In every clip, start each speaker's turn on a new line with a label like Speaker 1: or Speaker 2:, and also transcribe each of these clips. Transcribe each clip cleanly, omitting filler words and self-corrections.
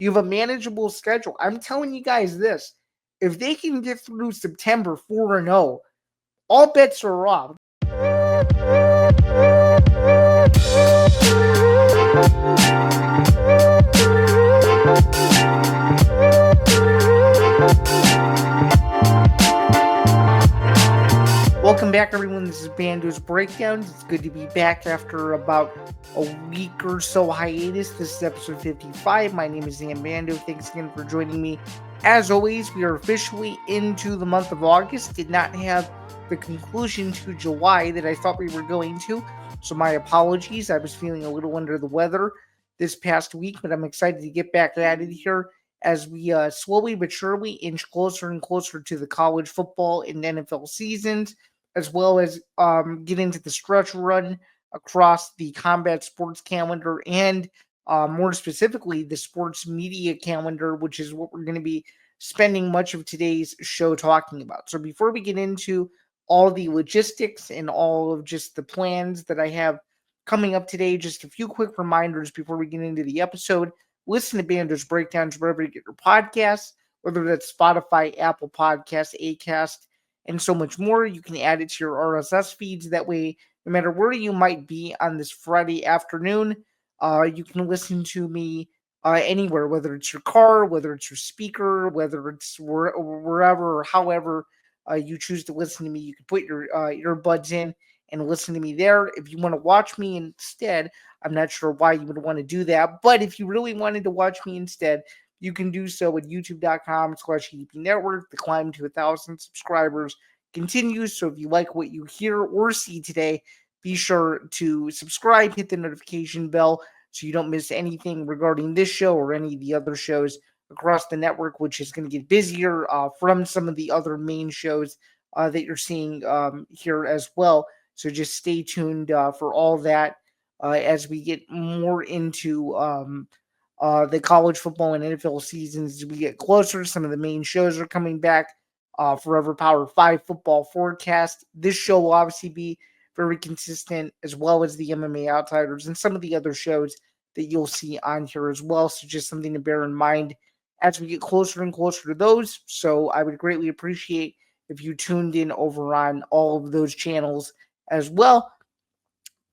Speaker 1: You have a manageable schedule. I'm telling you guys this. If they can get through September 4-0, all bets are off. Welcome back, everyone. This is Bando's Breakdowns. It's good to be back after about a week or so hiatus. This is episode 55. My name is Zain Bando. Thanks again for joining me. As always, we are officially into the month of August. Did not have the conclusion to July that I thought we were going to, so my apologies. I was feeling a little under the weather this past week, but I'm excited to get back at it here as we slowly but surely inch closer and closer to the college football and NFL seasons, as well as get into the stretch run across the combat sports calendar and more specifically the sports media calendar, which is what we're going to be spending much of today's show talking about. So before we get into all the logistics and all of just the plans that I have coming up today, just a few quick reminders before we get into the episode. Listen to Bando's Breakdowns wherever you get your podcasts, whether that's Spotify, Apple Podcasts, Acast, and so much more. You can add it to your RSS feeds. That way, no matter where you might be on this Friday afternoon, you can listen to me anywhere, whether it's your car, whether it's your speaker, whether it's wherever or however you choose to listen to me. You can put your earbuds in and listen to me there. If you want to watch me instead, I'm not sure why you would want to do that, but if you really wanted to watch me instead, you can do so at youtube.com/EDP Network. The climb to 1,000 subscribers continues. So if you like what you hear or see today, be sure to subscribe, hit the notification bell so you don't miss anything regarding this show or any of the other shows across the network, which is going to get busier from some of the other main shows that you're seeing here as well. So just stay tuned for all that as we get more into the college football and NFL seasons. As we get closer, some of the main shows are coming back. Forever Power 5 football forecast. This show will obviously be very consistent, as well as the MMA Outsiders and some of the other shows that you'll see on here as well. So just something to bear in mind as we get closer and closer to those. So I would greatly appreciate if you tuned in over on all of those channels as well.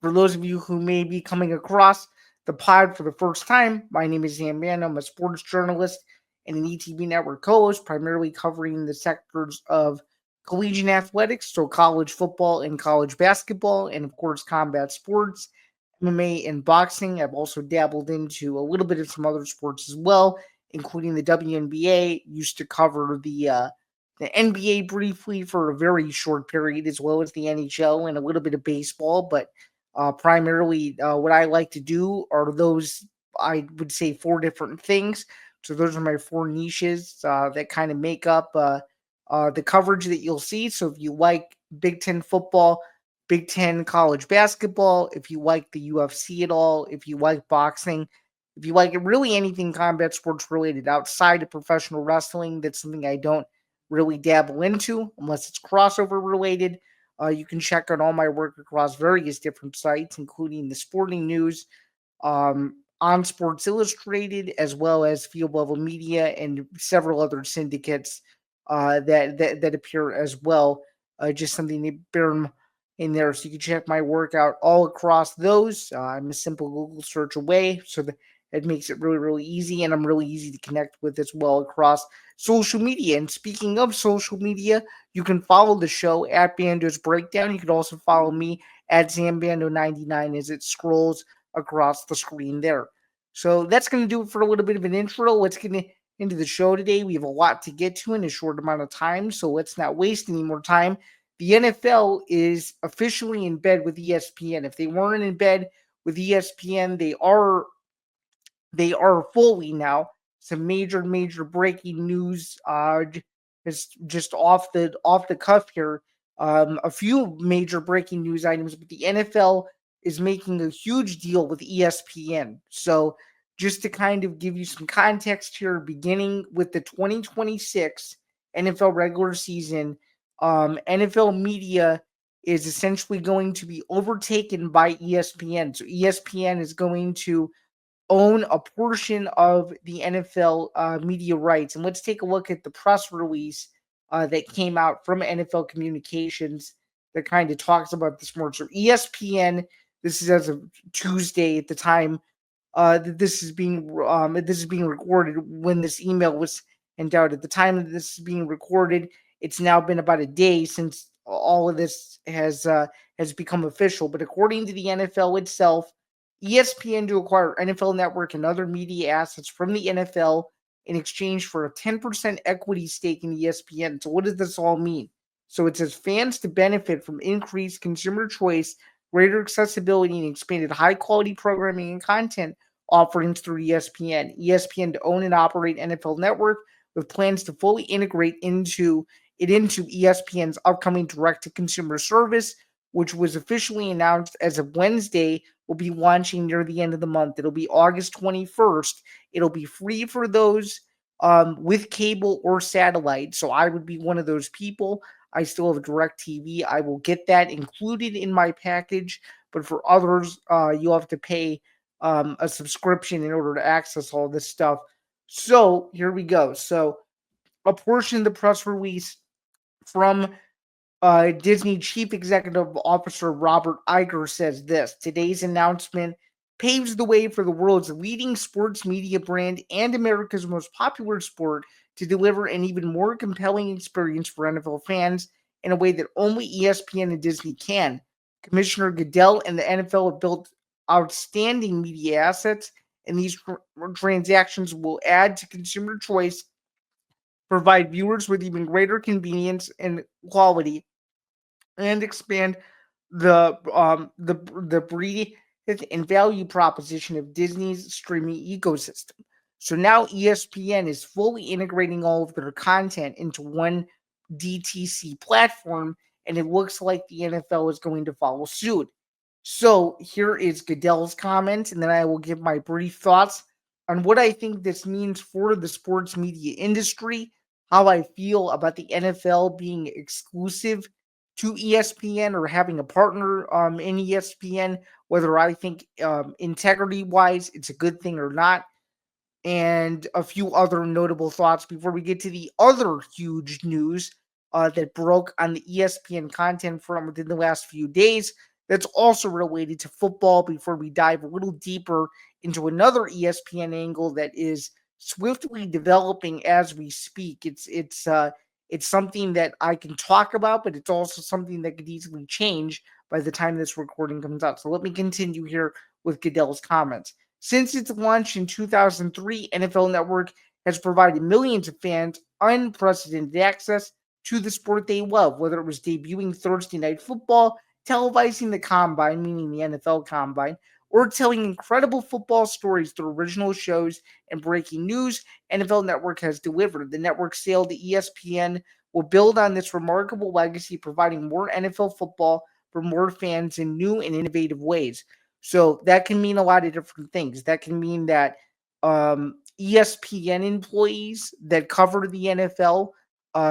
Speaker 1: For those of you who may be coming across the pod for the first time, my name is Zain Bando. I'm a sports journalist and an ETV network co-host, primarily covering the sectors of collegiate athletics, so college football and college basketball, and of course combat sports, MMA, and boxing. I've also dabbled into a little bit of some other sports as well, including the WNBA. Used to cover the NBA briefly for a very short period, as well as the NHL and a little bit of baseball. But primarily, what I like to do are those, I would say, 4 different things. So those are my 4 niches that kind of make up the coverage that you'll see. So if you like Big Ten football, Big Ten college basketball, if you like the UFC at all, if you like boxing, if you like really anything combat sports related outside of professional wrestling, that's something I don't really dabble into unless it's crossover related. You can check out all my work across various different sites, including the Sporting News, on Sports Illustrated, as well as Field Level Media and several other syndicates that appear as well. Just something to bear in there, so you can check my work out all across those. I'm a simple Google search away, so that it makes it really, really easy, and I'm really easy to connect with as well across social media. And speaking of social media, you can follow the show at Bando's Breakdown. You can also follow me at Zambando99 as it scrolls across the screen there. So that's going to do it for a little bit of an intro. Let's get into the show today. We have a lot to get to in a short amount of time, so let's not waste any more time. The NFL is officially in bed with ESPN. If they weren't in bed with ESPN, they are fully now. Some major breaking news just off the cuff here. A few major breaking news items, but the NFL is making a huge deal with ESPN. So just to kind of give you some context here, beginning with the 2026 NFL regular season, NFL media is essentially going to be overtaken by ESPN. So ESPN is going to own a portion of the NFL media rights. And let's take a look at the press release that came out from NFL Communications that kind of talks about this more. So ESPN, this is as of Tuesday at the time that this is being recorded when this email was sent out. At the time that this is being recorded, it's now been about a day since all of this has become official. But according to the NFL itself, ESPN to acquire NFL Network and other media assets from the NFL in exchange for a 10% equity stake in ESPN. So what does this all mean? So it says fans to benefit from increased consumer choice, greater accessibility, and expanded high-quality programming and content offerings through ESPN. ESPN to own and operate NFL Network with plans to fully integrate into ESPN's upcoming direct-to-consumer service, which was officially announced as of Wednesday, will be launching near the end of the month. It'll be August 21st. It'll be free for those with cable or satellite. So I would be one of those people. I still have DirecTV. I will get that included in my package. But for others, you'll have to pay a subscription in order to access all this stuff. So here we go. So a portion of the press release from Disney Chief Executive Officer Robert Iger says this: today's announcement paves the way for the world's leading sports media brand and America's most popular sport to deliver an even more compelling experience for NFL fans in a way that only ESPN and Disney can. Commissioner Goodell and the NFL have built outstanding media assets, and these transactions will add to consumer choice, provide viewers with even greater convenience and quality, and expand the breadth and value proposition of Disney's streaming ecosystem. So now ESPN is fully integrating all of their content into one DTC platform, and it looks like the NFL is going to follow suit. So here is Goodell's comment, and then I will give my brief thoughts on what I think this means for the sports media industry, how I feel about the NFL being exclusive to ESPN or having a partner in ESPN, whether I think integrity-wise it's a good thing or not, and a few other notable thoughts before we get to the other huge news that broke on the ESPN content from within the last few days that's also related to football before we dive a little deeper into another ESPN angle that is swiftly developing as we speak. It's something that I can talk about, but it's also something that could easily change by the time this recording comes out. So let me continue here with Goodell's comments. Since its launch in 2003, NFL Network has provided millions of fans unprecedented access to the sport they love, whether it was debuting Thursday Night Football, televising the Combine, meaning the NFL Combine, or telling incredible football stories through original shows and breaking news. NFL Network has delivered. The network sale to ESPN will build on this remarkable legacy, providing more NFL football for more fans in new and innovative ways. So that can mean a lot of different things. That can mean that ESPN employees that cover the NFL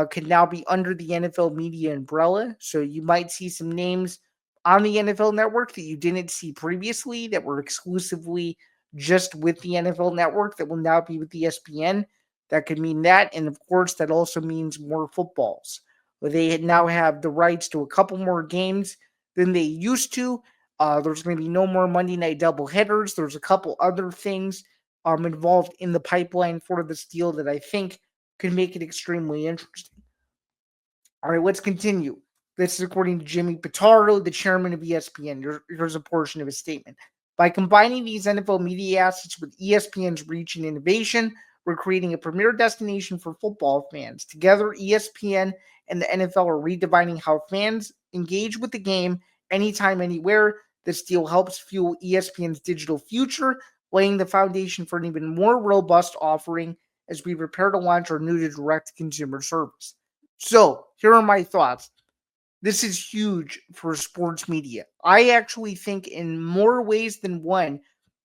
Speaker 1: can now be under the NFL media umbrella. So you might see some names on the NFL network that you didn't see previously that were exclusively just with the NFL network that will now be with ESPN. That could mean that. And of course, that also means more footballs. They now have the rights to a couple more games than they used to. There's going to be no more Monday night doubleheaders. There's a couple other things involved in the pipeline for this deal that I think could make it extremely interesting. All right, let's continue. This is according to Jimmy Pitaro, the chairman of ESPN. Here's a portion of his statement. By combining these NFL media assets with ESPN's reach and innovation, we're creating a premier destination for football fans. Together, ESPN and the NFL are redefining how fans engage with the game anytime, anywhere. This deal helps fuel ESPN's digital future, laying the foundation for an even more robust offering as we prepare to launch our new direct-to-consumer service. So, here are my thoughts. This is huge for sports media. I actually think in more ways than one,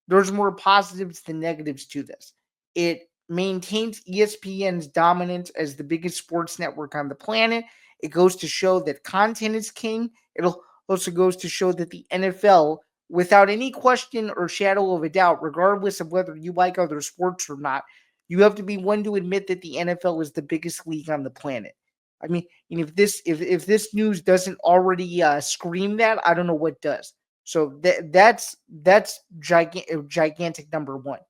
Speaker 1: there's more positives than negatives to this. It maintains ESPN's dominance as the biggest sports network on the planet. It goes to show that content is king. It also goes to show that the NFL without any question or shadow of a doubt, regardless of whether you like other sports or not, you have to be one to admit that the NFL is the biggest league on the planet. I mean, and if this news doesn't already scream that, I don't know what does. So that's gigantic number one.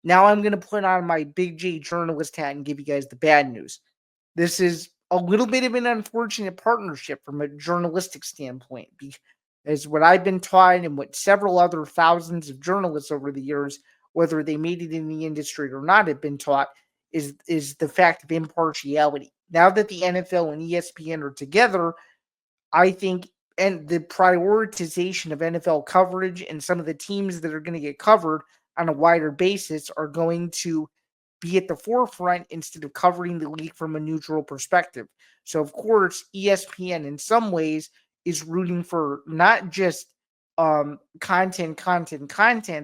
Speaker 1: Now I'm going to put on my big J journalist hat and give you guys the bad news. This is a little bit of an unfortunate partnership from a journalistic standpoint, because what I've been taught and what several other thousands of journalists over the years, whether they made it in the industry or not, have been taught is the fact of impartiality. Now that the NFL and ESPN are together, I think, and the prioritization of NFL coverage and some of the teams that are going to get covered on a wider basis are going to be at the forefront instead of covering the league from a neutral perspective. So, of course, ESPN in some ways is rooting for not just content.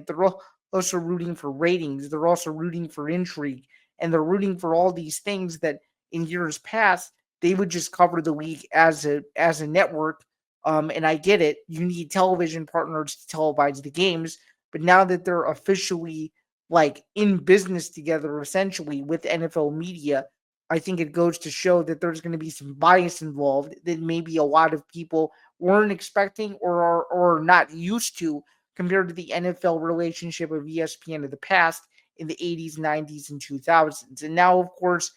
Speaker 1: They're also rooting for ratings. They're also rooting for intrigue. And they're rooting for all these things that in years past they would just cover the league as a network. And I get it. You need television partners to televise the games. But now that they're officially like in business together, essentially with NFL media, I think it goes to show that there's going to be some bias involved that maybe a lot of people weren't expecting or not used to compared to the NFL relationship of ESPN of the past in the 80s, 90s, and 2000s. And now, of course,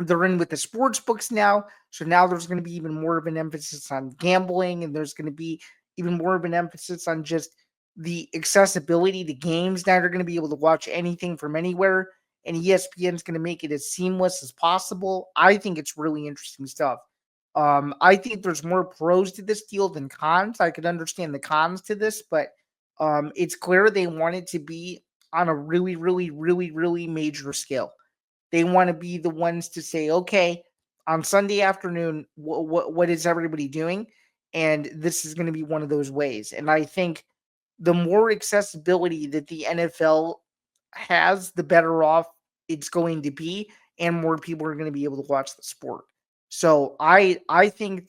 Speaker 1: they're in with the sports books now. So now there's going to be even more of an emphasis on gambling, and there's going to be even more of an emphasis on just the accessibility to games. Now they're going to be able to watch anything from anywhere, and ESPN is going to make it as seamless as possible. I think it's really interesting stuff. I think there's more pros to this deal than cons. I could understand the cons to this, but it's clear they want it to be on a really, really, really, really major scale. They want to be the ones to say, okay, on Sunday afternoon, what is everybody doing? And this is going to be one of those ways. And I think the more accessibility that the NFL has, the better off it's going to be, and more people are going to be able to watch the sport. So I think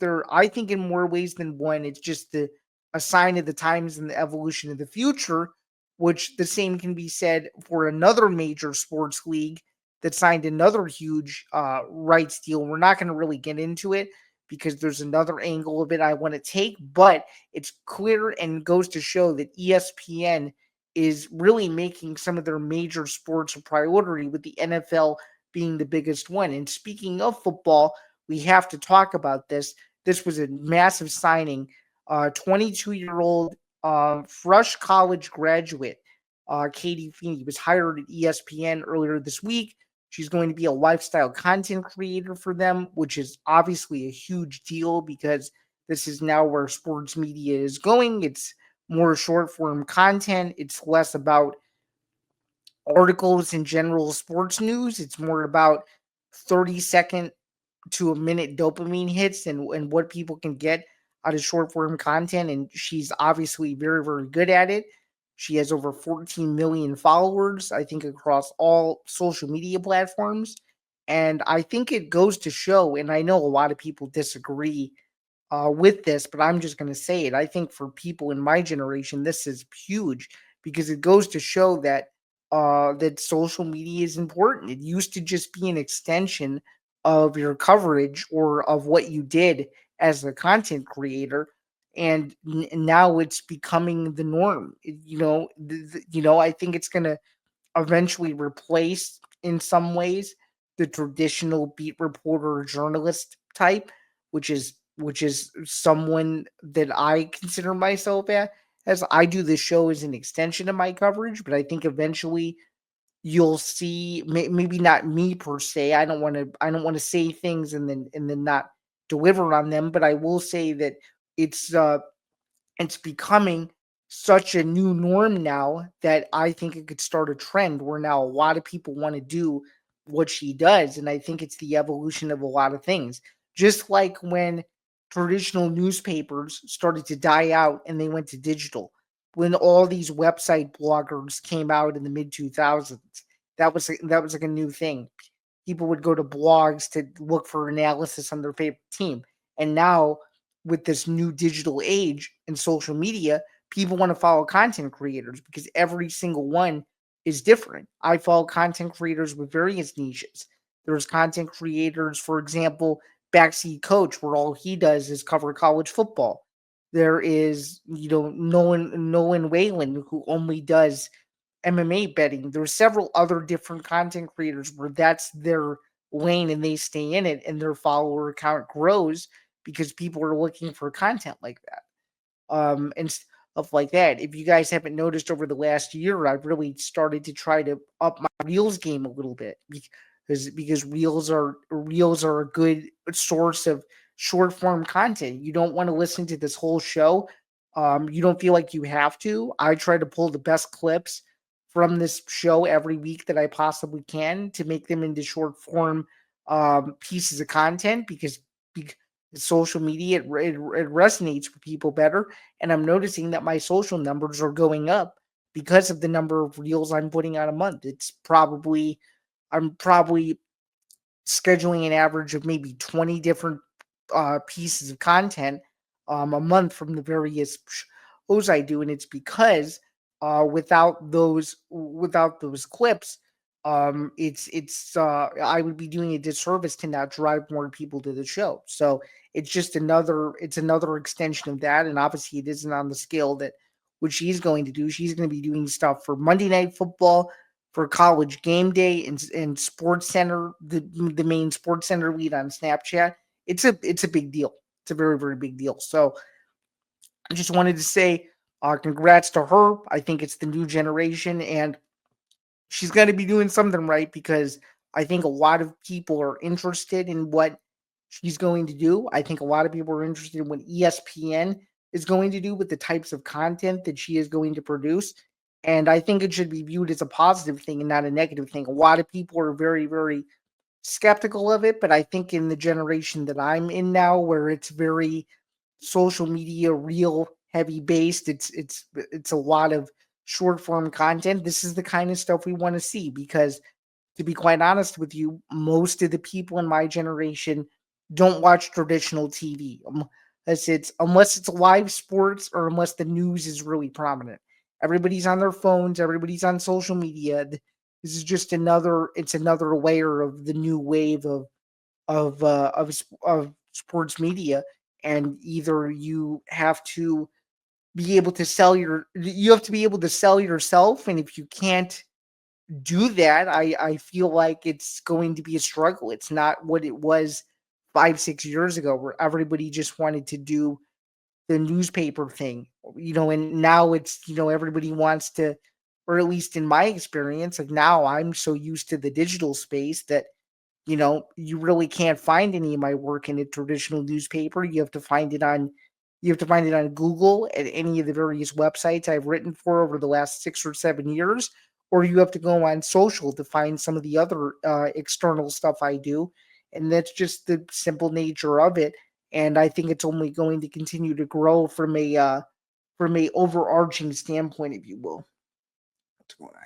Speaker 1: in more ways than one, it's just a sign of the times and the evolution of the future, which the same can be said for another major sports league that signed another huge rights deal. We're not going to really get into it because there's another angle of it I want to take, but it's clear and goes to show that ESPN is really making some of their major sports a priority, with the NFL being the biggest one. And speaking of football, we have to talk about this. This was a massive signing. 22-year-old fresh college graduate, Katie Feeney, was hired at ESPN earlier this week. She's going to be a lifestyle content creator for them, which is obviously a huge deal because this is now where sports media is going. It's more short form content. It's less about articles and general sports news. It's more about 30-second to a minute dopamine hits and what people can get out of short form content. And she's obviously very, very good at it. She has over 14 million followers, I think, across all social media platforms. And I think it goes to show, and I know a lot of people disagree with this, but I'm just going to say it. I think for people in my generation, this is huge because it goes to show that that social media is important. It used to just be an extension of your coverage or of what you did as a content creator, and now it's becoming the norm. I think it's going to eventually replace, in some ways, the traditional beat reporter or journalist type, which is someone that I consider myself as. I do this show as an extension of my coverage, but I think eventually you'll see, maybe not me per se. I don't want to say things and then not deliver on them, but I will say that it's it's becoming such a new norm now that I think it could start a trend where now a lot of people want to do what she does. And I think it's the evolution of a lot of things. Just like when traditional newspapers started to die out and they went to digital, when all these website bloggers came out in the mid 2000s, that was like a new thing. People would go to blogs to look for analysis on their favorite team. And now, with this new digital age and social media, people want to follow content creators because every single one is different. I follow content creators with various niches. There's content creators, for example, Backseat Coach, where all he does is cover college football. There is, Nolan Whalen, who only does MMA betting. There's several other different content creators where that's their lane and they stay in it and their follower count grows because people are looking for content like that. And stuff like that. If you guys haven't noticed over the last year, I've really started to try to up my Reels game a little bit because Reels are a good source of short form content. You don't want to listen to this whole show. You don't feel like you have to. I try to pull the best clips from this show every week that I possibly can to make them into short form pieces of content because social media it resonates with people better, and I'm noticing that my social numbers are going up because of the number of reels I'm putting out a month. I'm probably scheduling an average of maybe 20 different pieces of content a month from the various shows I do, and it's because without those clips, I would be doing a disservice to not drive more people to the show. So it's another extension of that, and obviously it isn't on the scale that what she's going to do. She's going to be doing stuff for Monday Night Football, for College Game Day, and Sports Center, the main Sports Center lead on Snapchat. It's a big deal. It's a very, very big deal. So I just wanted to say congrats to her. I think it's the new generation, and she's going to be doing something right because I think a lot of people are interested in what she's going to do. I think a lot of people are interested in what ESPN is going to do with the types of content that she is going to produce. And I think it should be viewed as a positive thing and not a negative thing. A lot of people are very, very skeptical of it, but I think in the generation that I'm in now, where it's very social media real heavy based, it's a lot of short form content. This is the kind of stuff we want to see because, to be quite honest with you, most of the people in my generation don't watch traditional TV unless it's live sports or unless the news is really prominent. Everybody's on their phones, everybody's on social media. This is just another layer of the new wave of sports media, and either you have to be able to sell yourself, and if you can't do that, I feel like it's going to be a struggle. It's not what it was 5 6 years ago, where everybody just wanted to do the newspaper thing, and now everybody wants to, or at least in my experience, like now I'm so used to the digital space that you really can't find any of my work in a traditional newspaper. You have to find it on Google at any of the various websites I've written for over the last 6 or 7 years, or you have to go on social to find some of the other external stuff I do. And that's just the simple nature of it. And I think it's only going to continue to grow from a overarching standpoint, if you will. What's going on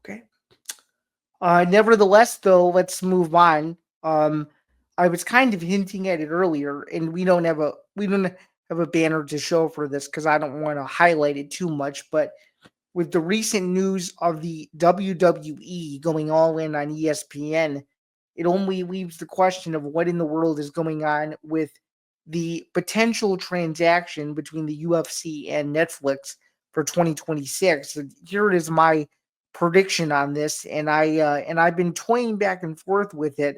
Speaker 1: here? Okay. Nevertheless, though, let's move on. I was kind of hinting at it earlier, and we don't have a banner to show for this because I don't want to highlight it too much. But with the recent news of the WWE going all in on ESPN, it only leaves the question of what in the world is going on with the potential transaction between the UFC and Netflix for 2026. And here it is, my prediction on this, and I've been toying back and forth with it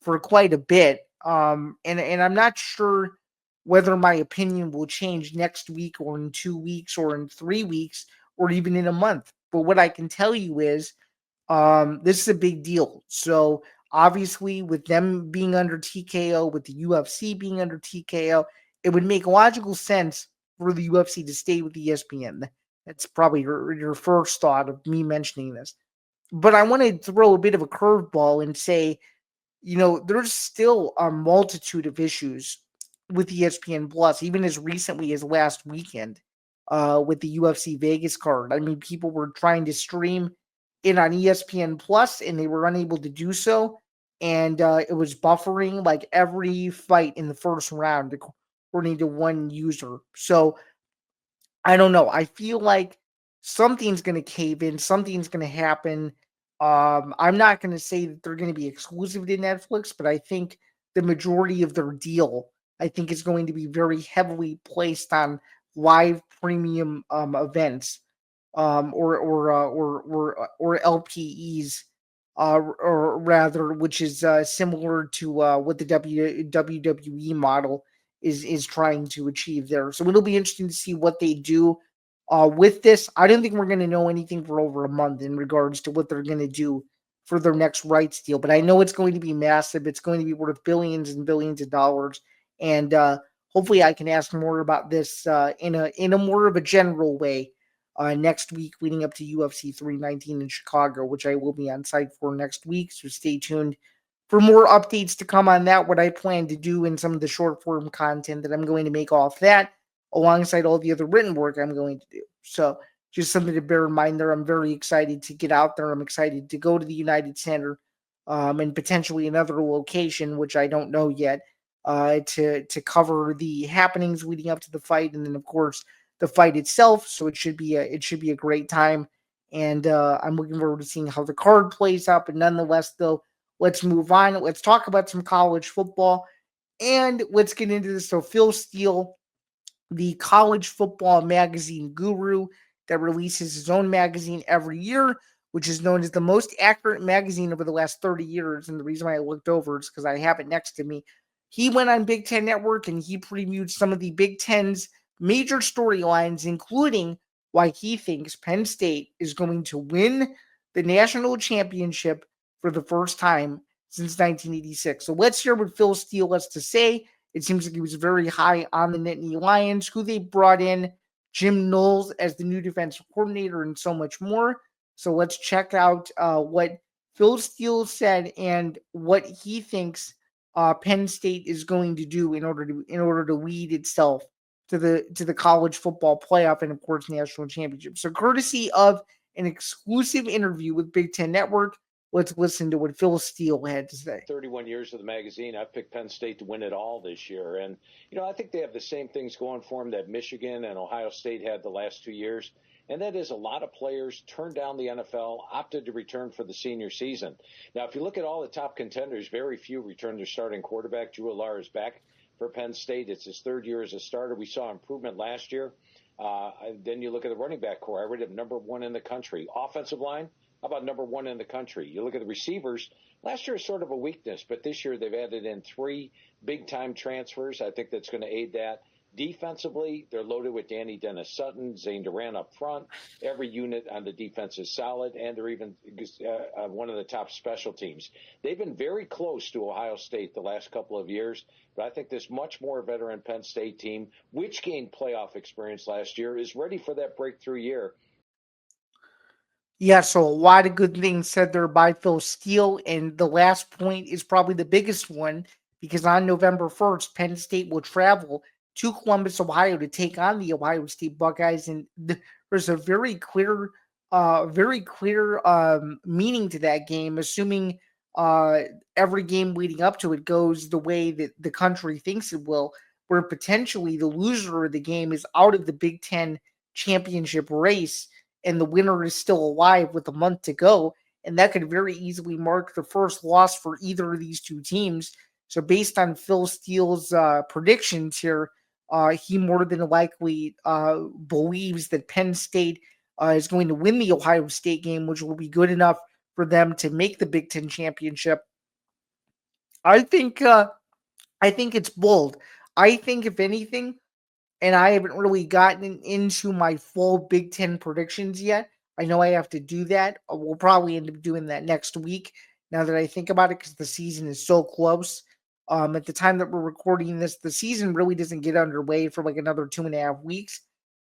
Speaker 1: for quite a bit. And I'm not sure whether my opinion will change next week or in 2 weeks or in 3 weeks or even in a month. But what I can tell you is this is a big deal. So obviously, with them being under TKO, with the UFC being under TKO, it would make logical sense for the UFC to stay with ESPN. That's probably your first thought of me mentioning this. But I want to throw a bit of a curveball and say, there's still a multitude of issues with ESPN Plus, even as recently as last weekend, with the UFC Vegas card. I mean, people were trying to stream it on ESPN Plus and they were unable to do so and it was buffering like every fight in the first round, according to one user. So I don't know. I feel like something's going to cave in, something's going to happen. I'm not going to say that they're going to be exclusive to Netflix, but I think the majority of their deal, I think, is going to be very heavily placed on live premium events, or LPEs, or rather, which is similar to what the WWE model is trying to achieve there. So it'll be interesting to see what they do with this. I don't think we're going to know anything for over a month in regards to what they're going to do for their next rights deal, but I know it's going to be massive. It's going to be worth billions and billions of dollars, and hopefully, I can ask more about this in a more of a general way next week, leading up to UFC 319 in Chicago, which I will be on site for next week. So stay tuned for more updates to come on that, what I plan to do in some of the short form content that I'm going to make off that, alongside all the other written work I'm going to do. So just something to bear in mind there. I'm very excited to get out there. I'm excited to go to the United Center, and potentially another location, which I don't know yet, to cover the happenings leading up to the fight, and then of course the fight itself. So it should be a great time, and I'm looking forward to seeing how the card plays out. But nonetheless, though, let's move on. Let's talk about some college football, and let's get into this. So Phil Steele, the college football magazine guru that releases his own magazine every year, which is known as the most accurate magazine over the last 30 years. And the reason why I looked over is because I have it next to me. He went on Big Ten Network and he previewed some of the Big Ten's major storylines, including why he thinks Penn State is going to win the national championship for the first time since 1986. So let's hear what Phil Steele has to say. It seems like he was very high on the Nittany Lions, who they brought in, Jim Knowles as the new defensive coordinator, and so much more. So let's check out what Phil Steele said and what he thinks Penn State is going to do in order to lead itself to the college football playoff and of course national championship. So courtesy of an exclusive interview with Big Ten Network, let's listen to what Phil Steele had to say.
Speaker 2: 31 years of the magazine, I've picked Penn State to win it all this year. And, I think they have the same things going for them that Michigan and Ohio State had the last 2 years. And that is a lot of players turned down the NFL, opted to return for the senior season. Now, if you look at all the top contenders, very few returned their starting quarterback. Drew Allar is back for Penn State. It's his third year as a starter. We saw improvement last year. Then you look at the running back core. I rated him number one in the country. Offensive line, how about number one in the country? You look at the receivers. Last year is sort of a weakness, but this year they've added in 3 big-time transfers. I think that's going to aid that. Defensively, they're loaded with Danny Dennis-Sutton, Zain Durant up front. Every unit on the defense is solid, and they're even one of the top special teams. They've been very close to Ohio State the last couple of years, but I think this much more veteran Penn State team, which gained playoff experience last year, is ready for that breakthrough year.
Speaker 1: Yeah, so a lot of good things said there by Phil Steele. And the last point is probably the biggest one because on November 1st, Penn State will travel to Columbus, Ohio to take on the Ohio State Buckeyes. And there's a very clear meaning to that game, assuming every game leading up to it goes the way that the country thinks it will, where potentially the loser of the game is out of the Big Ten championship race and the winner is still alive with a month to go. And that could very easily mark the first loss for either of these two teams. So, based on Phil Steele's predictions here, he more than likely believes that Penn State is going to win the Ohio State game, which will be good enough for them to make the Big Ten championship. I think it's bold. I think if anything, and I haven't really gotten into my full Big Ten predictions yet. I know I have to do that. We'll probably end up doing that next week now that I think about it because the season is so close. At the time that we're recording this, the season really doesn't get underway for like another 2.5 weeks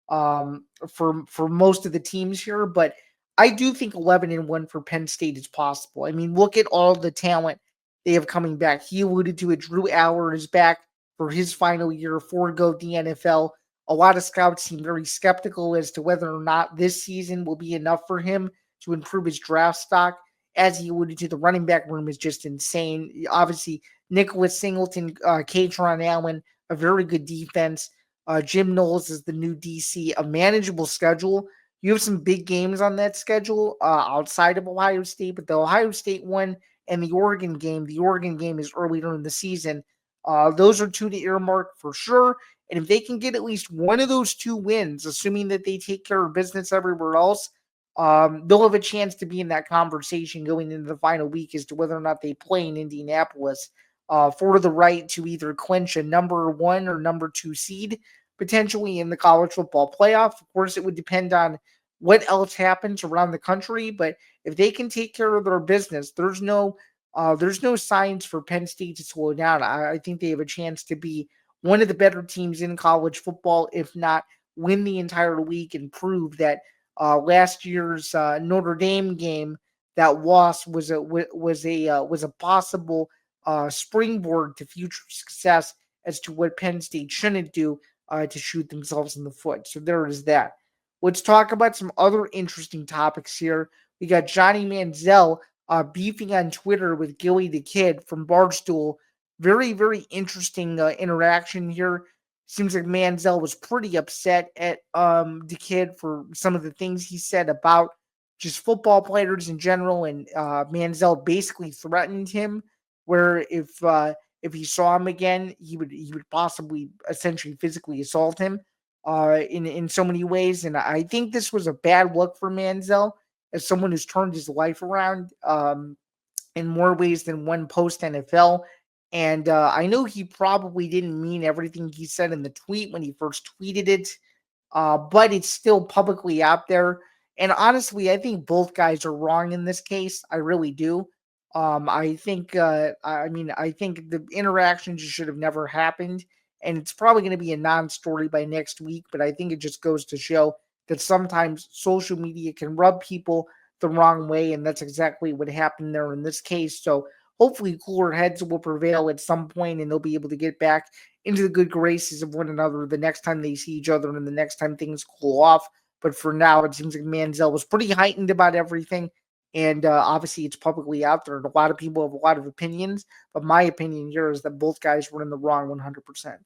Speaker 1: for most of the teams here. But I do think 11-1 for Penn State is possible. I mean, look at all the talent they have coming back. He alluded to it. Drew Allar is back for his final year for the NFL. A lot of scouts seem very skeptical as to whether or not this season will be enough for him to improve his draft stock. as he alluded to, the running back room is just insane. Obviously, Nicholas Singleton, Katron Allen, a very good defense. Jim Knowles is the new DC, a manageable schedule. You have some big games on that schedule outside of Ohio State, but the Ohio State one and the Oregon game is earlier in the season. Those are two to earmark for sure. And if they can get at least one of those two wins, assuming that they take care of business everywhere else, they'll have a chance to be in that conversation going into the final week as to whether or not they play in Indianapolis for the right to either clinch a number 1 or number 2 seed potentially in the college football playoff. Of course, it would depend on what else happens around the country, but if they can take care of their business, there's no signs for Penn State to slow down. I think they have a chance to be one of the better teams in college football, if not win the entire league and prove that last year's Notre Dame game, that loss was a possible springboard to future success as to what Penn State shouldn't do to shoot themselves in the foot. So there is that. Let's talk about some other interesting topics here. We got Johnny Manziel beefing on Twitter with Gillie the Kid from Barstool. Very, very interesting interaction here. Seems like Manziel was pretty upset at the Kid for some of the things he said about just football players in general, and Manziel basically threatened him, where if he saw him again, he would possibly essentially physically assault him in so many ways. And I think this was a bad look for Manziel as someone who's turned his life around in more ways than one post NFL. And I know he probably didn't mean everything he said in the tweet when he first tweeted it, but it's still publicly out there. And honestly, I think both guys are wrong in this case. I really do. I think the interaction just should have never happened, and it's probably going to be a non-story by next week. But I think it just goes to show that sometimes social media can rub people the wrong way, and that's exactly what happened there in this case. So hopefully, cooler heads will prevail at some point, and they'll be able to get back into the good graces of one another the next time they see each other and the next time things cool off. But for now, it seems like Manziel was pretty heightened about everything. And obviously, it's publicly out there. And a lot of people have a lot of opinions. But my opinion here is that both guys were in the wrong 100%.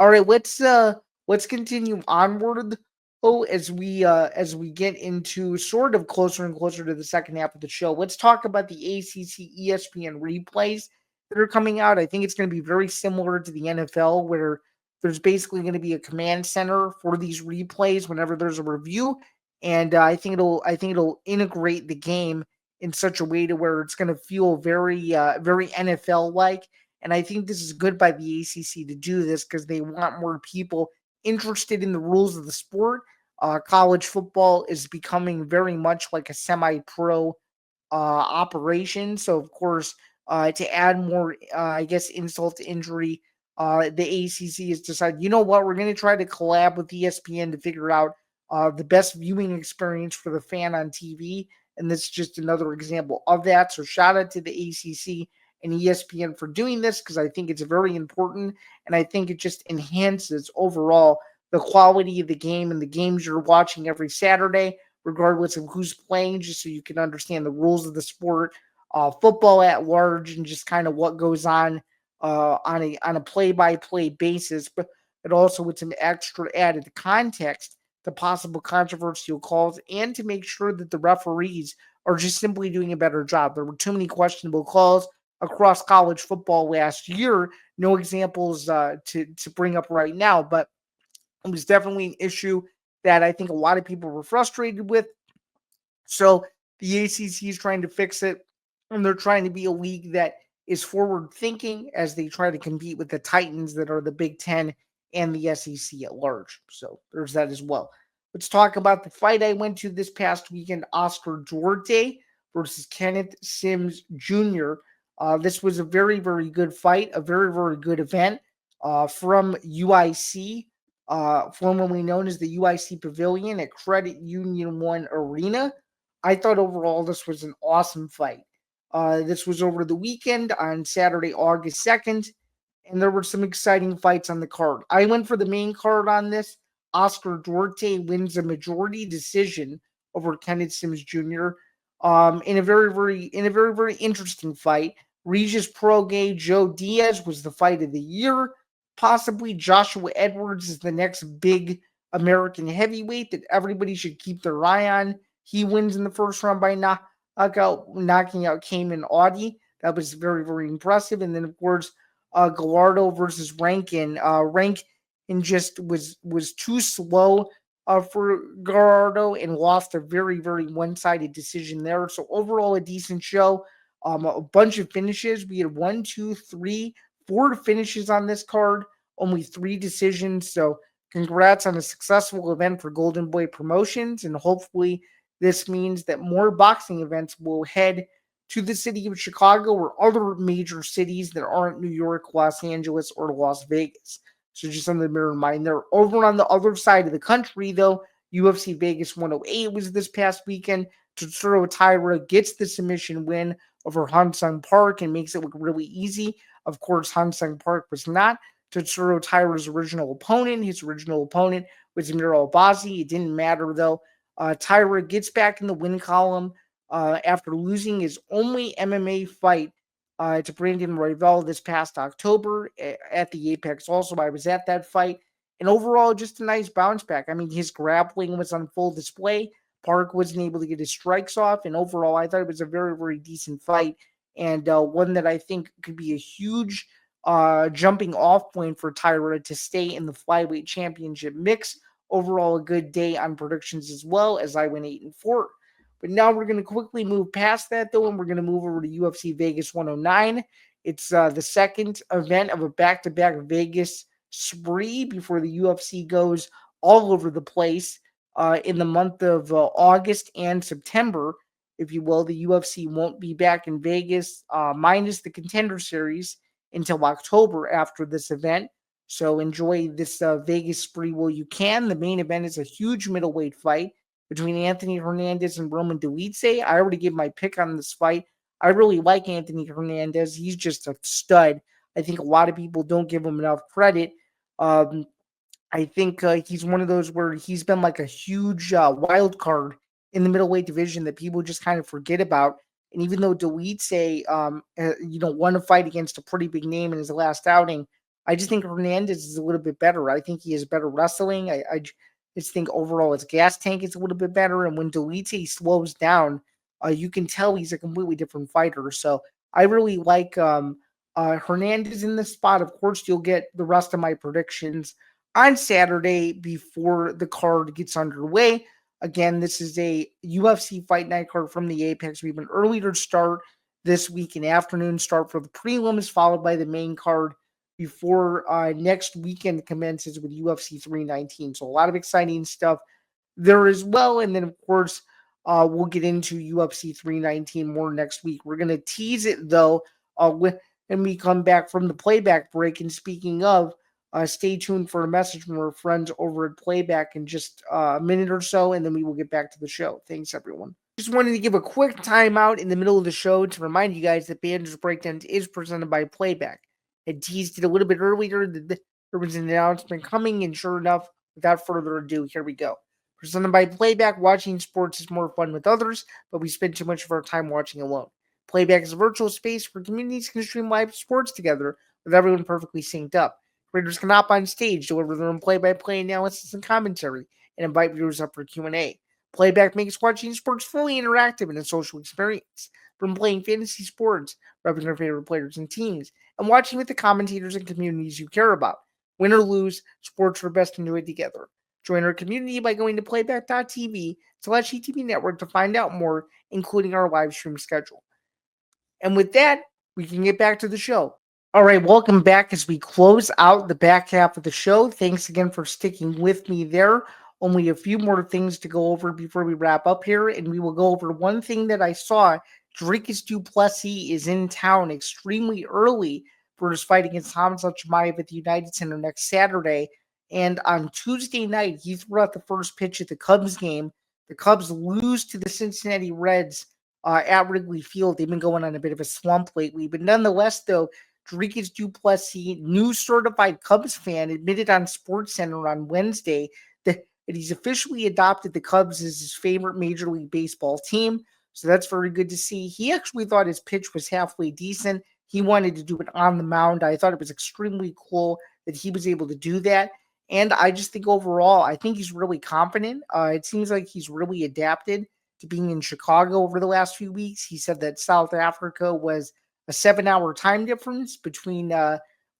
Speaker 1: All right, let's continue onward. Oh, as we get into sort of closer and closer to the second half of the show, let's talk about the ACC ESPN replays that are coming out. I think it's going to be very similar to the NFL, where there's basically going to be a command center for these replays whenever there's a review, and I think it'll integrate the game in such a way to where it's going to feel very NFL like. And I think this is good by the ACC to do this because they want more people interested in the rules of the sport. College football is becoming very much like a semi-pro operation. So, of course, to add more, I guess, insult to injury, the ACC has decided, you know what, we're going to try to collab with ESPN to figure out the best viewing experience for the fan on TV. And this is just another example of that. So shout out to the ACC and ESPN for doing this because I think it's very important. And I think it just enhances overall the quality of the game and the games you're watching every Saturday, regardless of who's playing, just so you can understand the rules of the sport, football at large, and just kind of what goes on a play-by-play basis. But also with some extra added context to possible controversial calls and to make sure that the referees are just simply doing a better job. There were too many questionable calls across college football last year. No examples to bring up right now, but it was definitely an issue that I think a lot of people were frustrated with. So the ACC is trying to fix it, and they're trying to be a league that is forward thinking as they try to compete with the Titans that are the Big Ten and the SEC at large. So there's that as well. Let's talk about the fight I went to this past weekend, Oscar Duarte versus Kenneth Sims Jr. This was a very, very good fight, a very, very good event from UIC, formerly known as the UIC Pavilion at Credit Union One Arena. I thought overall this was an awesome fight. This was over the weekend on Saturday, August 2nd, and there were some exciting fights on the card. I went for the main card on this. Oscar Duarte wins a majority decision over Kenneth Sims Jr. in a very interesting fight. Regis Prograis, Joe Diaz was the fight of the year. Possibly Joshua Edwards is the next big American heavyweight that everybody should keep their eye on. He wins in the first round by knocking out Cayman Audi. That was very, very impressive. And then, of course, Gallardo versus Rankin. Rankin just was too slow for Gallardo and lost a very, very one-sided decision there. So overall, a decent show. A bunch of finishes. We had 1, 2, 3, 4 finishes on this card. Only 3 decisions. So congrats on a successful event for Golden Boy Promotions, and hopefully this means that more boxing events will head to the city of Chicago or other major cities that aren't New York, Los Angeles, or Las Vegas. So just something to bear in mind there. Over on the other side of the country, though, UFC Vegas 108 was this past weekend. Tatsuro Taira gets the submission win over Hansung Park and makes it look really easy. Of course, Hansung Park was not Tatsuro Taira's original opponent. His original opponent was Amir Albazi. It didn't matter, though. Taira gets back in the win column after losing his only MMA fight to Brandon Royval this past October at the Apex. Also, I was at that fight. And overall, just a nice bounce back. I mean, his grappling was on full display. Park wasn't able to get his strikes off. And overall, I thought it was a very, very decent fight. And one that I think could be a huge jumping off point for Taira to stay in the flyweight championship mix. Overall, a good day on predictions as well, as I went 8-4. But now we're going to quickly move past that, though, and we're going to move over to UFC Vegas 109. It's the second event of a back-to-back Vegas spree before the UFC goes all over the place in the month of August and September, if you will. The UFC won't be back in Vegas, minus the Contender Series, until October after this event. So enjoy this Vegas spree while you can. The main event is a huge middleweight fight between Anthony Hernandez and Roman Duarte. I already gave my pick on this fight. I really like Anthony Hernandez. He's just a stud. I think a lot of people don't give him enough credit. I think he's one of those where he's been like a huge wild card in the middleweight division that people just kind of forget about. And even though Duarte, won a fight against a pretty big name in his last outing, I just think Hernandez is a little bit better. I think he has better wrestling. I just think overall his gas tank is a little bit better. And when Duarte slows down, you can tell he's a completely different fighter. So I really like Hernandez in this spot. Of course, you'll get the rest of my predictions on Saturday before the card gets underway. Again, this is a UFC Fight Night card from the Apex. We have an earlier start this week, an afternoon start for the prelims, followed by the main card before next weekend commences with UFC 319. So a lot of exciting stuff there as well. And then, of course, we'll get into UFC 319 more next week. We're going to tease it, though, when we come back from the playback break. And speaking of, stay tuned for a message from our friends over at Playback in just a minute or so, and then we will get back to the show. Thanks, everyone. Just wanted to give a quick timeout in the middle of the show to remind you guys that Bando's Breakdown is presented by Playback. I teased it a little bit earlier that there was an announcement coming, and sure enough, without further ado, here we go. Presented by Playback, watching sports is more fun with others, but we spend too much of our time watching alone. Playback is a virtual space where communities can stream live sports together with everyone perfectly synced up. Creators can hop on stage, deliver their own play-by-play analysis and commentary, and invite viewers up for Q&A. Playback makes watching sports fully interactive and a social experience. From playing fantasy sports, repping your favorite players and teams, and watching with the commentators and communities you care about. Win or lose, sports are best enjoyed together. Join our community by going to playback.tv/ETV Network to find out more, including our live stream schedule. And with that, we can get back to the show. All right, welcome back as we close out the back half of the show. Thanks again for sticking with me there. Only a few more things to go over before we wrap up here, and we will go over one thing that I saw. Dricus du Plessis is in town extremely early for his fight against Hamza Chimaev at the United Center next Saturday. And on Tuesday night, he threw out the first pitch at the Cubs game. The Cubs lose to the Cincinnati Reds at Wrigley Field. They've been going on a bit of a slump lately. But nonetheless, though, Dricus du Plessis, new certified Cubs fan, admitted on SportsCenter on Wednesday that he's officially adopted the Cubs as his favorite Major League Baseball team. So that's very good to see. He actually thought his pitch was halfway decent. He wanted to do it on the mound. I thought it was extremely cool that he was able to do that. And I just think overall, I think he's really confident. It seems like he's really adapted to being in Chicago over the last few weeks. He said that South Africa was a 7 hour time difference between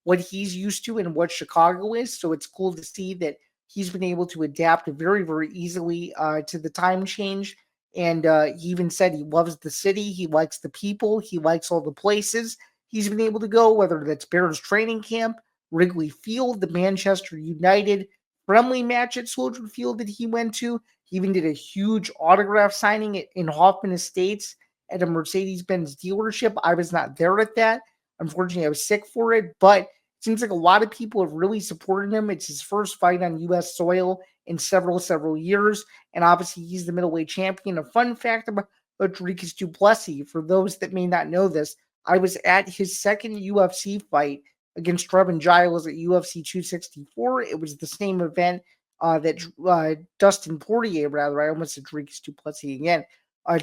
Speaker 1: what he's used to and what Chicago is. So it's cool to see that he's been able to adapt very, very easily to the time change. And he even said he loves the city, he likes the people, he likes all the places he's been able to go, whether that's Bears training camp, Wrigley Field, the Manchester United friendly match at Soldier Field that he went to. He even did a huge autograph signing in Hoffman Estates at a Mercedes-Benz dealership. I was not there at that. Unfortunately, I was sick for it, but it seems like a lot of people have really supported him. It's his first fight on U.S. soil in several years, and obviously he's the middleweight champion. A fun fact about Rodriguez Duplessis, for those that may not know this, I was at his second UFC fight against Trevin Giles at UFC 264. It was the same event that Dustin Poirier, rather, I almost said Rodriguez Duplessis again.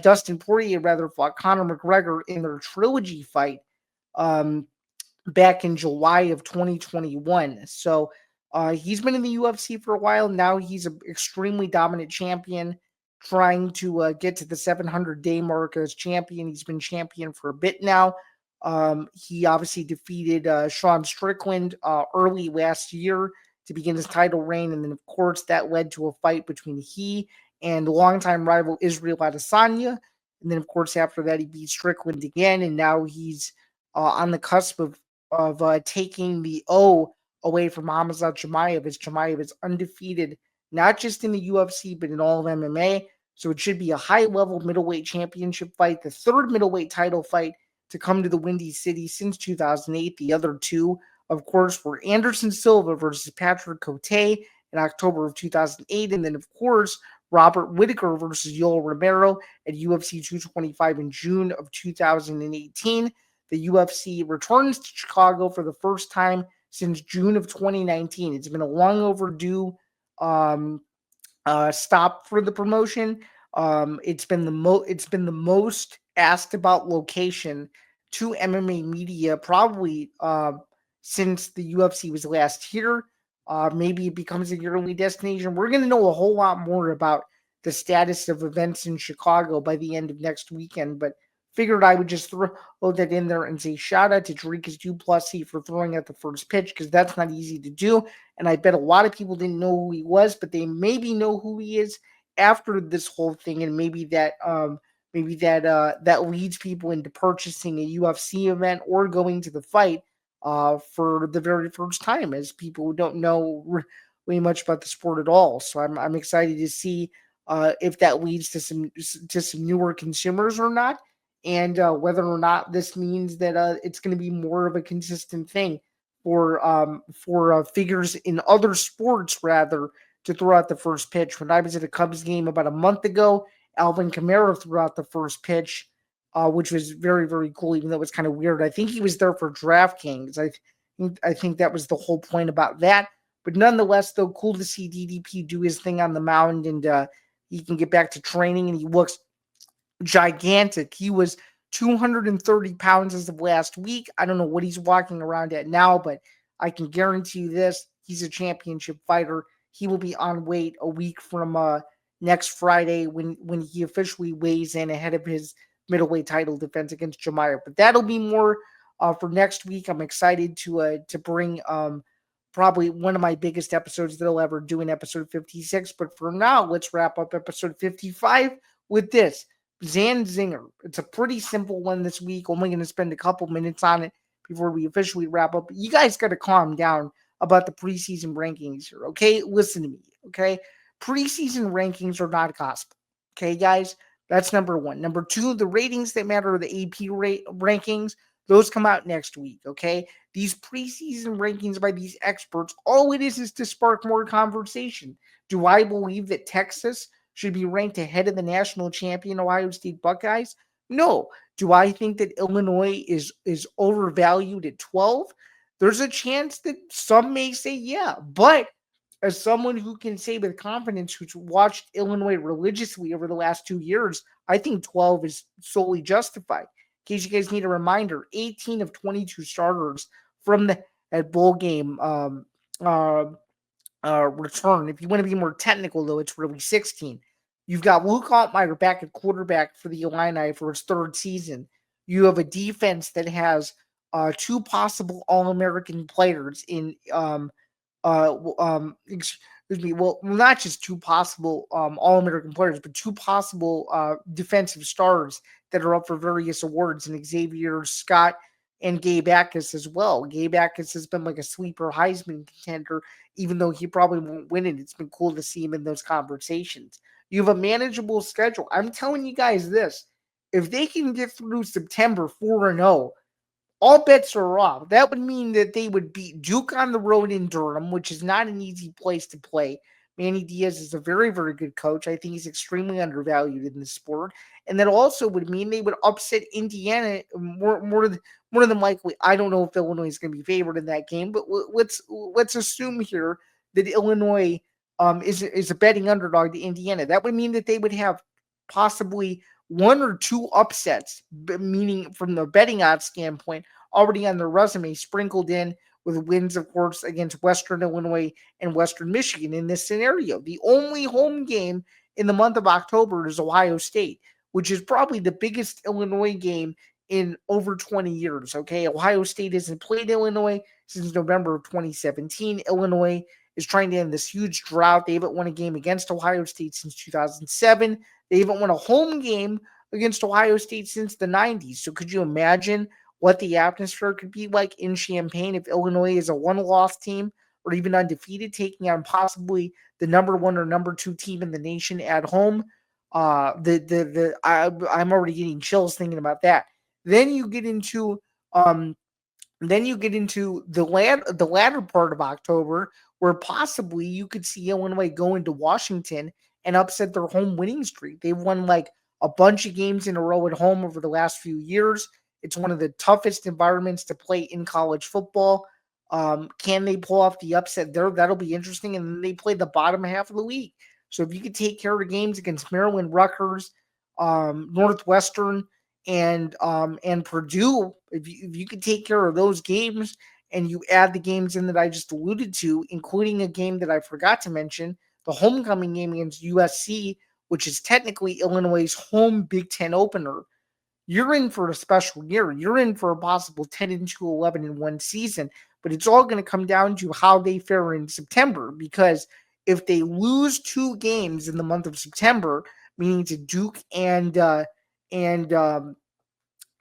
Speaker 1: Dustin Poirier, rather, fought Conor McGregor in their trilogy fight um, back in July of 2021. So he's been in the UFC for a while. Now he's an extremely dominant champion, trying to get to the 700-day mark as champion. He's been champion for a bit now. He obviously defeated Sean Strickland early last year to begin his title reign. And then, of course, that led to a fight between he and longtime rival Israel Adesanya. And then, of course, after that, he beat Strickland again. And now he's on the cusp of taking the O away from Hamza Chimaev, as Chimaev is undefeated, not just in the UFC, but in all of MMA. So it should be a high-level middleweight championship fight, the third middleweight title fight to come to the Windy City since 2008. The other two, of course, were Anderson Silva versus Patrick Cote in October of 2008. And then, of course, Robert Whittaker versus Yoel Romero at UFC 225 in June of 2018. The UFC returns to Chicago for the first time since June of 2019. It's been a long overdue stop for the promotion. It's been the most asked about location to MMA media probably since the UFC was last here. Maybe it becomes a yearly destination. We're going to know a whole lot more about the status of events in Chicago by the end of next weekend, but figured I would just throw that in there and say shout out to Rodriguez Duplessis for throwing out the first pitch, because that's not easy to do. And I bet a lot of people didn't know who he was, but they maybe know who he is after this whole thing, and maybe that that leads people into purchasing a UFC event or going to the fight for the very first time, as people who don't know really much about the sport at all. So I'm excited to see if that leads to some newer consumers or not, and whether or not this means that it's going to be more of a consistent thing for figures in other sports, rather, to throw out the first pitch. When I was at a Cubs game about a month ago, Alvin Kamara threw out the first pitch, which was very, very cool, even though it was kind of weird. I think he was there for DraftKings. I think that was the whole point about that. But nonetheless, though, cool to see DDP do his thing on the mound, and he can get back to training, and he looks gigantic. He was 230 pounds as of last week. I don't know what he's walking around at now, but I can guarantee you this: he's a championship fighter. He will be on weight a week from next Friday when he officially weighs in ahead of his middleweight title defense against Jamiah. But that'll be more for next week. I'm excited to bring probably one of my biggest episodes that I'll ever do in episode 56. But for now, let's wrap up episode 55 with this. Zain Zinger. It's a pretty simple one this week. Only going to spend a couple minutes on it before we officially wrap up. You guys got to calm down about the preseason rankings here, okay? Listen to me, okay? Preseason rankings are not gospel, okay, guys? That's number one. Number two, the ratings that matter are the AP rankings. Those come out next week, okay? These preseason rankings by these experts, all it is to spark more conversation. Do I believe that Texas should be ranked ahead of the national champion Ohio State Buckeyes? No. Do I think that Illinois is overvalued at 12? There's a chance that some may say yeah, but as someone who can say with confidence, who's watched Illinois religiously over the last 2 years, I think 12 is solely justified. In case you guys need a reminder, 18 of 22 starters from the at bowl game uh, return. If you want to be more technical, though, it's really 16. You've got Luke Altmaier back at quarterback for the Illini for his third season. You have a defense that has two possible All-American players in excuse me, well, not just two possible All-American players, but two possible defensive stars that are up for various awards, and Xavier Scott and Gabe Akis as well. Gabe Akis has been like a sleeper Heisman contender, even though he probably won't win it. It's been cool to see him in those conversations. You have a manageable schedule. I'm telling you guys this. If they can get through September 4-0, all bets are off. That would mean that they would beat Duke on the road in Durham, which is not an easy place to play. Manny Diaz is a very, very good coach. I think he's extremely undervalued in the sport. And that also would mean they would upset Indiana more than likely. I don't know if Illinois is going to be favored in that game, but let's assume here that Illinois is a betting underdog to Indiana. That would mean that they would have possibly one or two upsets, meaning from the betting odds standpoint, already on their resume, sprinkled in with wins, of course, against Western Illinois and Western Michigan in this scenario. The only home game in the month of October is Ohio State, which is probably the biggest Illinois game in over 20 years. Okay, Ohio State hasn't played Illinois since November of 2017. Illinois is trying to end this huge drought. They haven't won a game against Ohio State since 2007. They haven't won a home game against Ohio State since the 90s. So could you imagine what the atmosphere could be like in Champaign if Illinois is a one-loss team or even undefeated, taking on possibly the number one or number two team in the nation at home? I'm already getting chills thinking about that. Then you get into um, the latter part of October, where possibly you could see Illinois go into Washington and upset their home winning streak. They've won like a bunch of games in a row at home over the last few years. It's one of the toughest environments to play in college football. Can they pull off the upset there? That'll be interesting. And then they play the bottom half of the league. So if you could take care of the games against Maryland, Rutgers, Northwestern, and Purdue, if you could take care of those games and you add the games in that I just alluded to, including a game that I forgot to mention, the homecoming game against USC, which is technically Illinois' home Big Ten opener, you're in for a special year. You're in for a possible 10-2, 11-1 season, but it's all going to come down to how they fare in September, because if they lose two games in the month of September, meaning to Duke and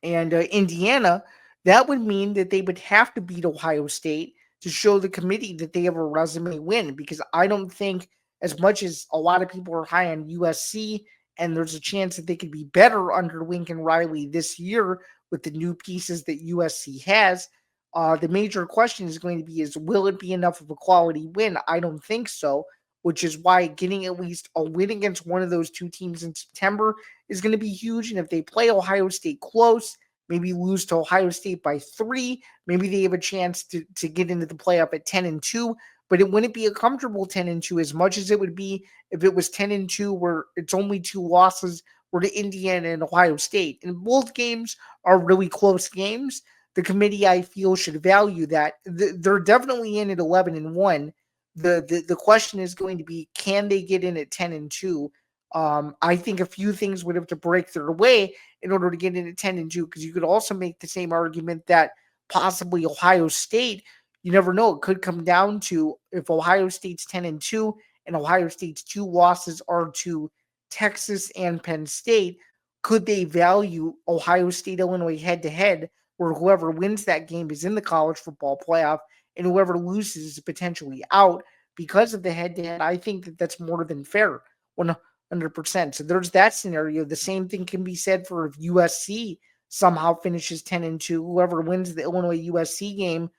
Speaker 1: Indiana, that would mean that they would have to beat Ohio State to show the committee that they have a resume win. Because I don't think, as much as a lot of people are high on USC, and there's a chance that they could be better under Lincoln Riley this year with the new pieces that USC has, the major question is going to be is, will it be enough of a quality win? I don't think so, which is why getting at least a win against one of those two teams in September is going to be huge. And if they play Ohio State close, maybe lose to Ohio State by 3, maybe they have a chance to get into the playoff at 10-2. But it wouldn't be a comfortable 10-2 as much as it would be if it was 10-2 where it's only 2 losses were to Indiana and Ohio State. And both games are really close games. The committee, I feel, should value that. They're definitely in at 11-1. The question is going to be, can they get in at 10-2? I think a few things would have to break their way in order to get in at 10-2, because you could also make the same argument that possibly Ohio State, you never know. It could come down to, if Ohio State's 10-2 and Ohio State's 2 losses are to Texas and Penn State, could they value Ohio State, Illinois head to head, where whoever wins that game is in the college football playoff and whoever loses is potentially out because of the head to head? I think that that's more than fair. 100%. So there's that scenario. The same thing can be said for if USC somehow finishes 10-2. Whoever wins the Illinois USC game,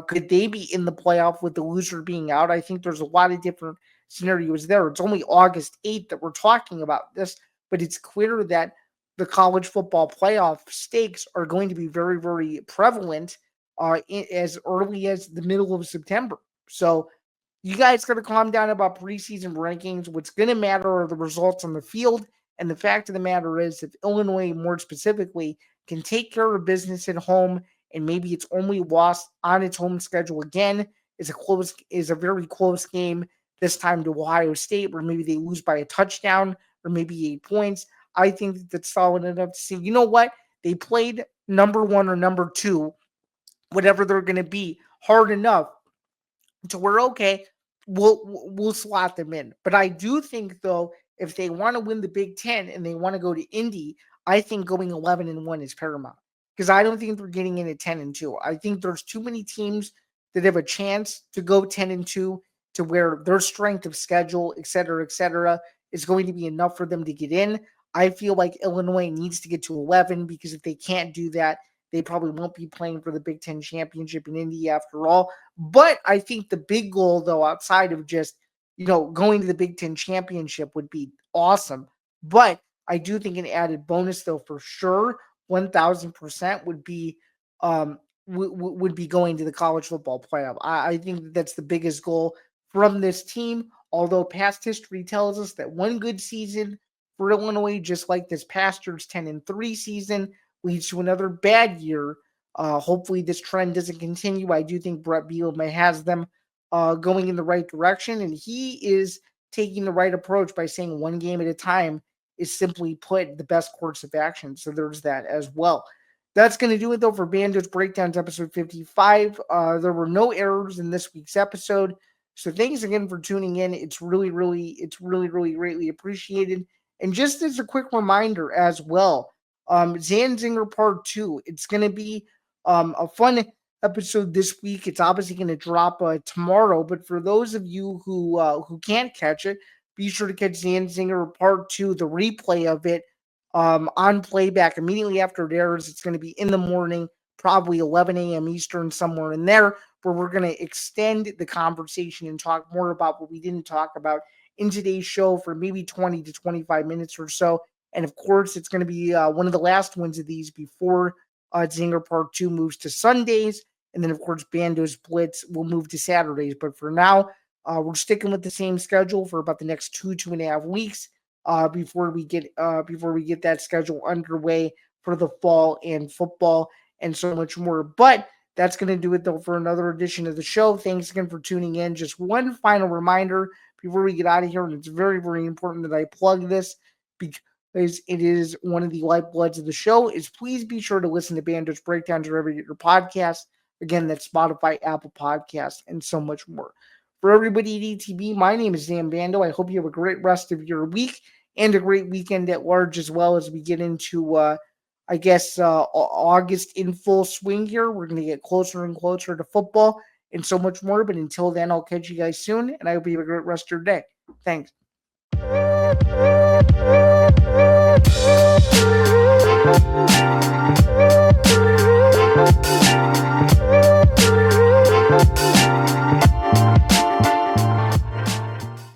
Speaker 1: could they be in the playoff with the loser being out? I think there's a lot of different scenarios there. It's only August 8th that we're talking about this, but it's clear that the college football playoff stakes are going to be very, very prevalent as early as the middle of September. So You guys got to calm down about preseason rankings. What's going to matter are the results on the field. And the fact of the matter is, if Illinois, more specifically, can take care of business at home, and maybe it's only lost on its home schedule again, is a very close game this time to Ohio State, where maybe they lose by a touchdown or maybe 8 points. I think that's solid enough to see, you know what? They played number one or number two, whatever they're going to be, hard enough to where, okay, we'll slot them in. But I do think, though, if they want to win the Big Ten and they want to go to Indy, I think going 11-1 is paramount, because I don't think they're getting in at 10-2. I think there's too many teams that have a chance to go 10-2, to where their strength of schedule, et cetera, is going to be enough for them to get in. I feel like Illinois needs to get to 11, because if they can't do that, they probably won't be playing for the Big Ten championship in Indy after all. But I think the big goal, though, outside of just, going to the Big Ten championship would be awesome. But I do think an added bonus, though, for sure, 1,000% would be would be going to the college football playoff. I think that's the biggest goal from this team. Although past history tells us that one good season for Illinois, just like this past year's 10-3 season, leads to another bad year. Hopefully this trend doesn't continue. I do think Brett Bielema has them going in the right direction, and he is taking the right approach by saying one game at a time is simply put the best course of action. So there's that as well. That's going to do it, though, for Bando's Breakdowns episode 55. There were no errors in this week's episode, so thanks again for tuning in. It's really greatly appreciated. And just as a quick reminder as well, Zain Zinger Part 2. It's going to be a fun episode this week. It's obviously going to drop tomorrow, but for those of you who can't catch it, be sure to catch Zain Zinger Part 2, the replay of it, on Playback immediately after it airs. It's going to be in the morning, probably 11 a.m. Eastern, somewhere in there, where we're going to extend the conversation and talk more about what we didn't talk about in today's show for maybe 20 to 25 minutes or so. And of course, it's going to be one of the last ones of these before Zinger Part 2 moves to Sundays. And then, of course, Bando's Blitz will move to Saturdays. But for now, we're sticking with the same schedule for about the next 2.5 weeks before we get that schedule underway for the fall and football and so much more. But that's going to do it, though, for another edition of the show. Thanks again for tuning in. Just one final reminder before we get out of here, and it's very, very important that I plug this, because it is one of the lifebloods of the show, is please be sure to listen to Bando's Breakdowns wherever you get your podcasts. Again, that's Spotify, Apple Podcasts, and so much more. For everybody at ETB, my name is Zan Bando. I hope you have a great rest of your week and a great weekend at large, as well as we get into, August in full swing here. We're going to get closer and closer to football and so much more. But until then, I'll catch you guys soon, and I hope you have a great rest of your day. Thanks.